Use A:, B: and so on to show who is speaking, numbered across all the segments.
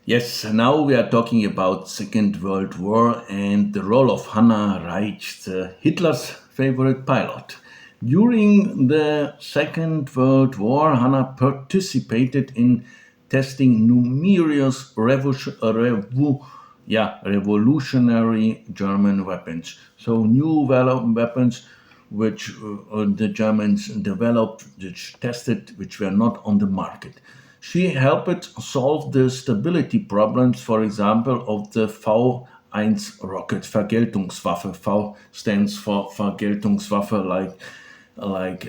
A: Yes, now we are talking about Second World War and the role of Hanna Reitsch, Hitler's favorite pilot. During the Second World War, Hanna participated in testing numerous revolutionary German weapons. So new weapons which the Germans developed, which tested, which were not on the market. She helped solve the stability problems, for example, of the V1 rocket, Vergeltungswaffe. V stands for Vergeltungswaffe, like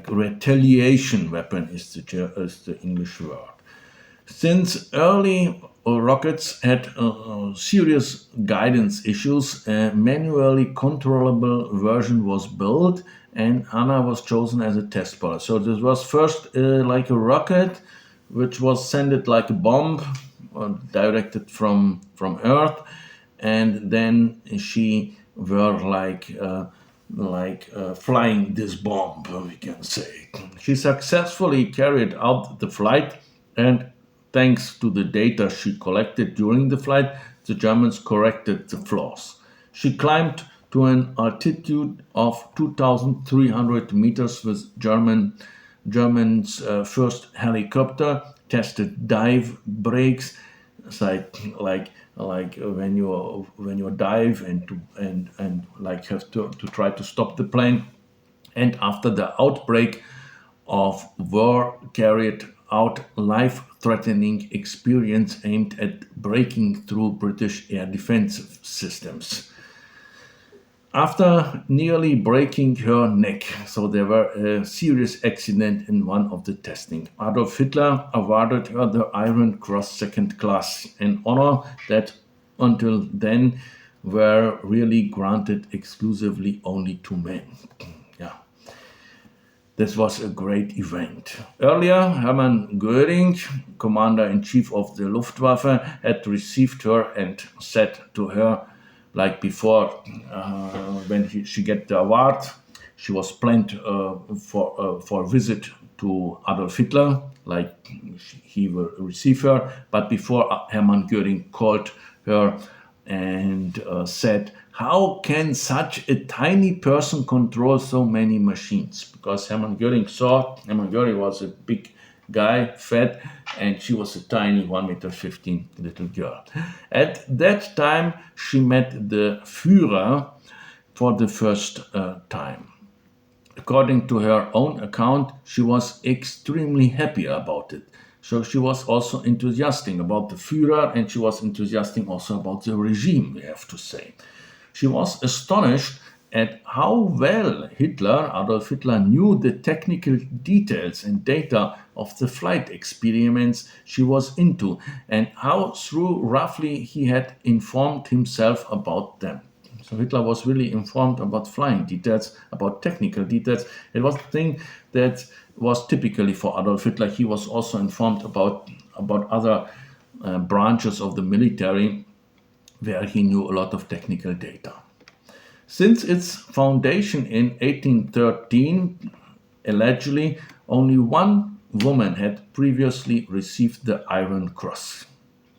A: retaliation weapon is the English word. Since early rockets had serious guidance issues, a manually controllable version was built, and Hanna was chosen as a test pilot. So this was first like a rocket, which was sent like a bomb directed from Earth, and then she were flying this bomb, we can say. She successfully carried out the flight, and thanks to the data she collected during the flight, the Germans corrected the flaws. She climbed to an altitude of 2,300 meters with Germany's first helicopter, tested dive brakes, like when you dive and like have to try to stop the plane. And after the outbreak of war, carried out life-threatening experiments aimed at breaking through British air defense systems. After nearly breaking her neck, so there were a serious accident in one of the testing. Adolf Hitler awarded her the Iron Cross Second Class, an honor that until then were really granted exclusively only to men. Yeah. This was a great event. Earlier, Hermann Göring, commander-in-chief of the Luftwaffe, had received her and said to her, like before, when she get the award, she was planned for a visit to Adolf Hitler, like he will receive her. But before, Hermann Göring called her and said, how can such a tiny person control so many machines? Because Hermann Göring was a big guy, fat, and she was a tiny 1 meter 15 little girl. At that time, she met the Führer for the first time. According to her own account, she was extremely happy about it. So she was also enthusiastic about the Führer, and she was enthusiastic also about the regime, we have to say. She was astonished at how well Adolf Hitler, knew the technical details and data of the flight experiments she was into, and how through roughly he had informed himself about them. So Hitler was really informed about flying details, about technical details. It was a thing that was typically for Adolf Hitler. He was also informed about other branches of the military where he knew a lot of technical data. Since its foundation in 1813, allegedly, only one woman had previously received the Iron Cross,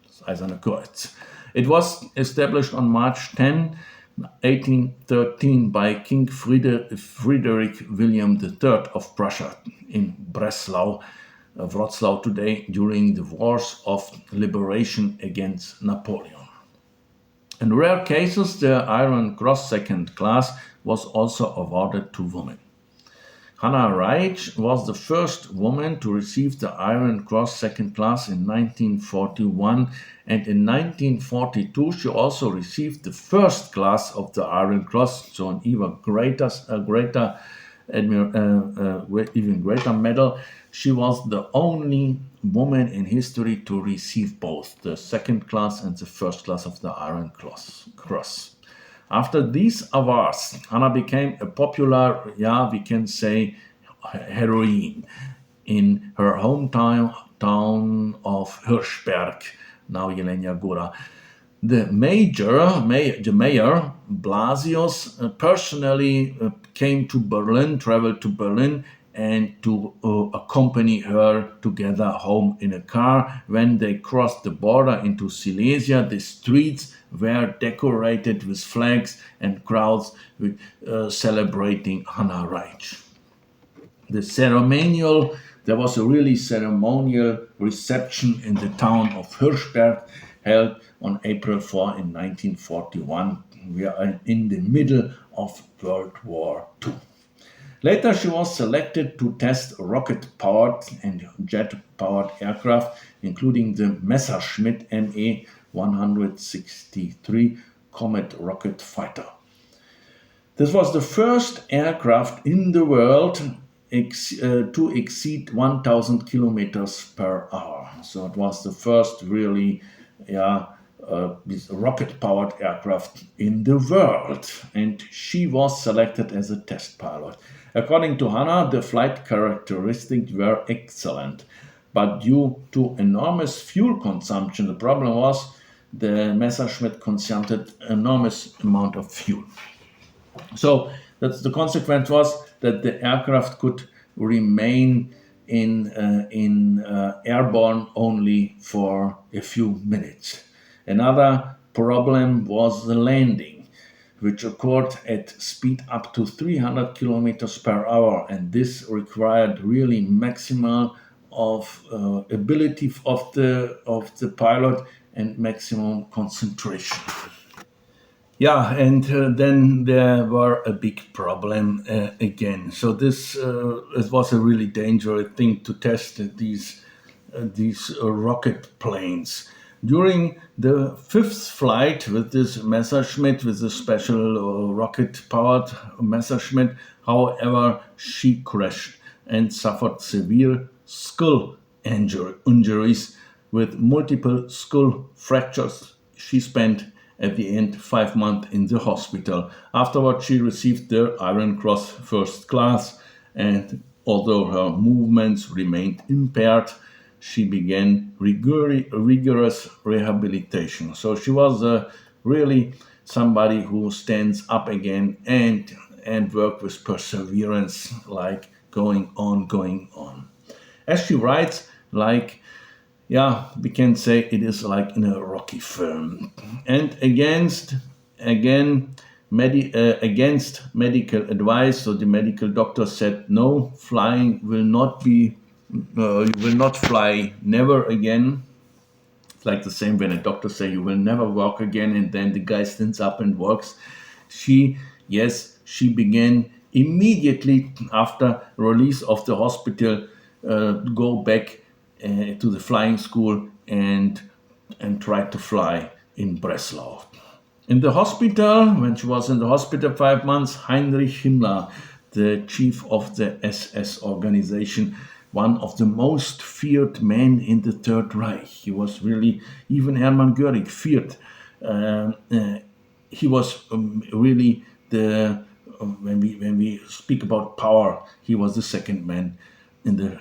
A: das Eiserne Kreuz. It was established on March 10, 1813 by King Frederick William III of Prussia in Breslau, Wrocław today, during the wars of liberation against Napoleon. In rare cases, the Iron Cross Second Class was also awarded to women. Hanna Reitsch was the first woman to receive the Iron Cross Second Class in 1941, and in 1942 she also received the first class of the Iron Cross, so an even greater medal. She was the only woman in history to receive both the second class and the first class of the Iron Cross. After these awards, Hanna became a popular, we can say, heroine in her hometown of Hirschberg, now Jelenia Góra. The mayor, Blasius, personally traveled to Berlin and to accompany her together home in a car. When they crossed the border into Silesia, the streets were decorated with flags and crowds celebrating Hanna Reitsch. There was a really ceremonial reception in the town of Hirschberg held on April 4 in 1941. We are in the middle of World War II. Later, she was selected to test rocket-powered and jet-powered aircraft, including the Messerschmitt Me 163 Comet rocket fighter. This was the first aircraft in the world to exceed 1,000 kilometers per hour. So it was the first really rocket-powered aircraft in the world. And she was selected as a test pilot. According to Hanna, the flight characteristics were excellent. But due to enormous fuel consumption, the problem was the Messerschmitt consumed enormous amount of fuel. So that's the consequence was that the aircraft could remain in airborne only for a few minutes. Another problem was the landing, which occurred at speed up to 300 kilometers per hour, and this required really maximal of ability of the pilot and maximum concentration. Yeah, and then there were a big problem again. So this it was a really dangerous thing to test these rocket planes. During the fifth flight with this Messerschmitt, with a special rocket-powered Messerschmitt, however, she crashed and suffered severe skull injuries with multiple skull fractures. She spent at the end 5 months in the hospital. Afterwards, she received the Iron Cross First Class, and although her movements remained impaired, she began rigorous rehabilitation. So she was really somebody who stands up again and work with perseverance, like going on. As she writes, we can say it is like in a Rocky film. And against medical advice, so the medical doctor said, no, flying will not be, you will not fly never again. It's like the same when a doctor say you will never walk again, and then the guy stands up and walks. She began immediately after release of the hospital, go back to the flying school and tried to fly in Breslau. In the hospital, when she was in the hospital 5 months, Heinrich Himmler, the chief of the SS organization, one of the most feared men in the Third Reich. He was really, even Hermann Göring feared. He was really when we speak about power, he was the second man in the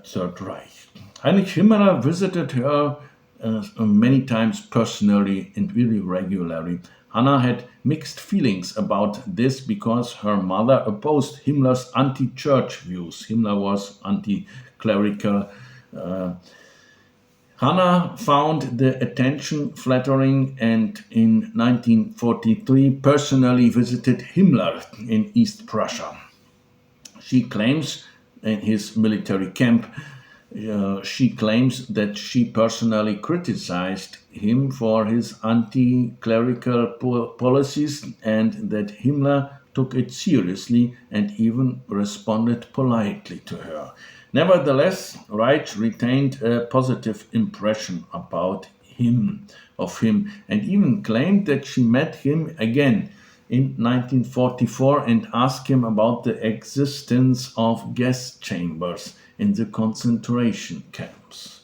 A: Third Reich. Heinrich Himmler visited her many times personally and really regularly. Hanna had mixed feelings about this because her mother opposed Himmler's anti-church views. Himmler was anti-clerical. Hanna found the attention flattering and in 1943 personally visited Himmler in East Prussia. She claims in his military camp, she claims that she personally criticized him for his anti-clerical policies and that Himmler took it seriously and even responded politely to her. Nevertheless, Reitsch retained a positive impression about him, and even claimed that she met him again in 1944 and asked him about the existence of gas chambers in the concentration camps.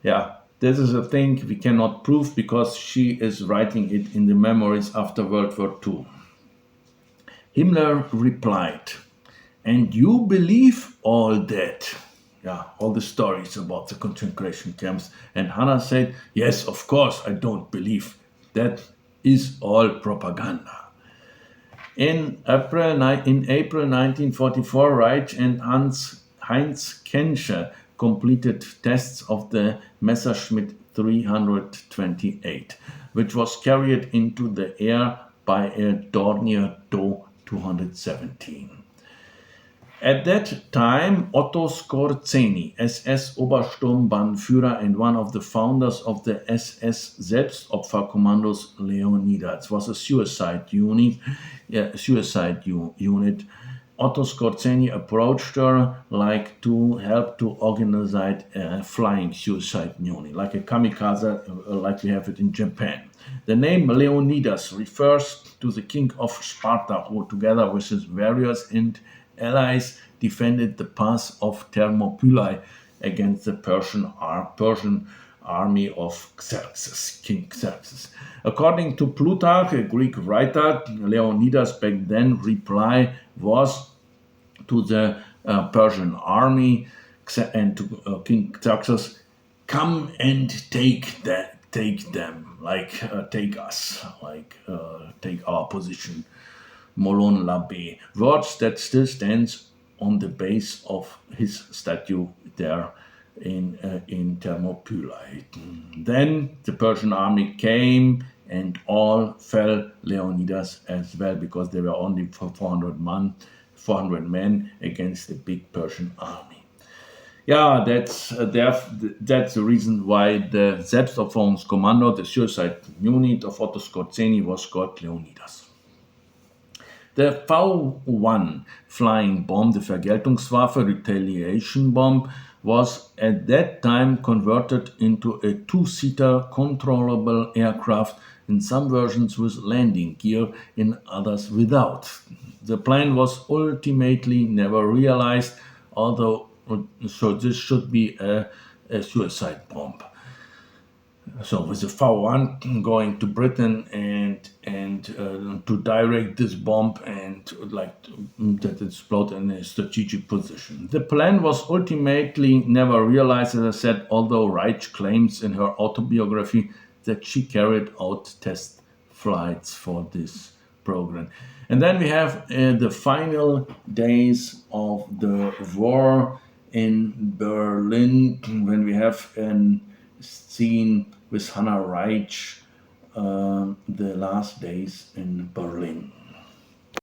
A: Yeah, this is a thing we cannot prove because she is writing it in the memoirs after World War II. Himmler replied, "And you believe all that?" Yeah, all the stories about the concentration camps. And Hanna said, "Yes, of course, I don't believe. That is all propaganda." In April 1944, Reitsch and Heinz Kenscher completed tests of the Messerschmitt 328, which was carried into the air by a Dornier Do 217. At that time, Otto Skorzeny, SS-Obersturmbannführer and one of the founders of the SS Selbstopferkommandos Leonidas, was a suicide unit. Otto Skorzeny approached her like to help to organize a flying suicide unit, like a kamikaze, like we have it in Japan. The name Leonidas refers to the king of Sparta, who together with his warriors and allies defended the pass of Thermopylae against the Persian army of King Xerxes. According to Plutarch, a Greek writer, Leonidas back then reply was to the Persian army and to King Xerxes, "Come and take them, like take us, like take our position." Molon Labe, words that still stands on the base of his statue there in Thermopylae. Then the Persian army came and all fell, Leonidas as well, because there were only 400 men against the big Persian army. Yeah, that's the reason why the Selbstopferungskommando, the suicide unit of Otto Skorzeny, was called Leonidas. The V1 flying bomb, the Vergeltungswaffe, retaliation bomb, was at that time converted into a two-seater controllable aircraft, in some versions with landing gear, in others without. The plan was ultimately never realized, although so this should be a suicide bomb. So with the V1 going to Britain and to direct this bomb and that explode in a strategic position. The plan was ultimately never realized, as I said, although Reitsch claims in her autobiography that she carried out test flights for this program. And then we have the final days of the war in Berlin, when we have an scene with Hanna Reitsch, the last days in Berlin.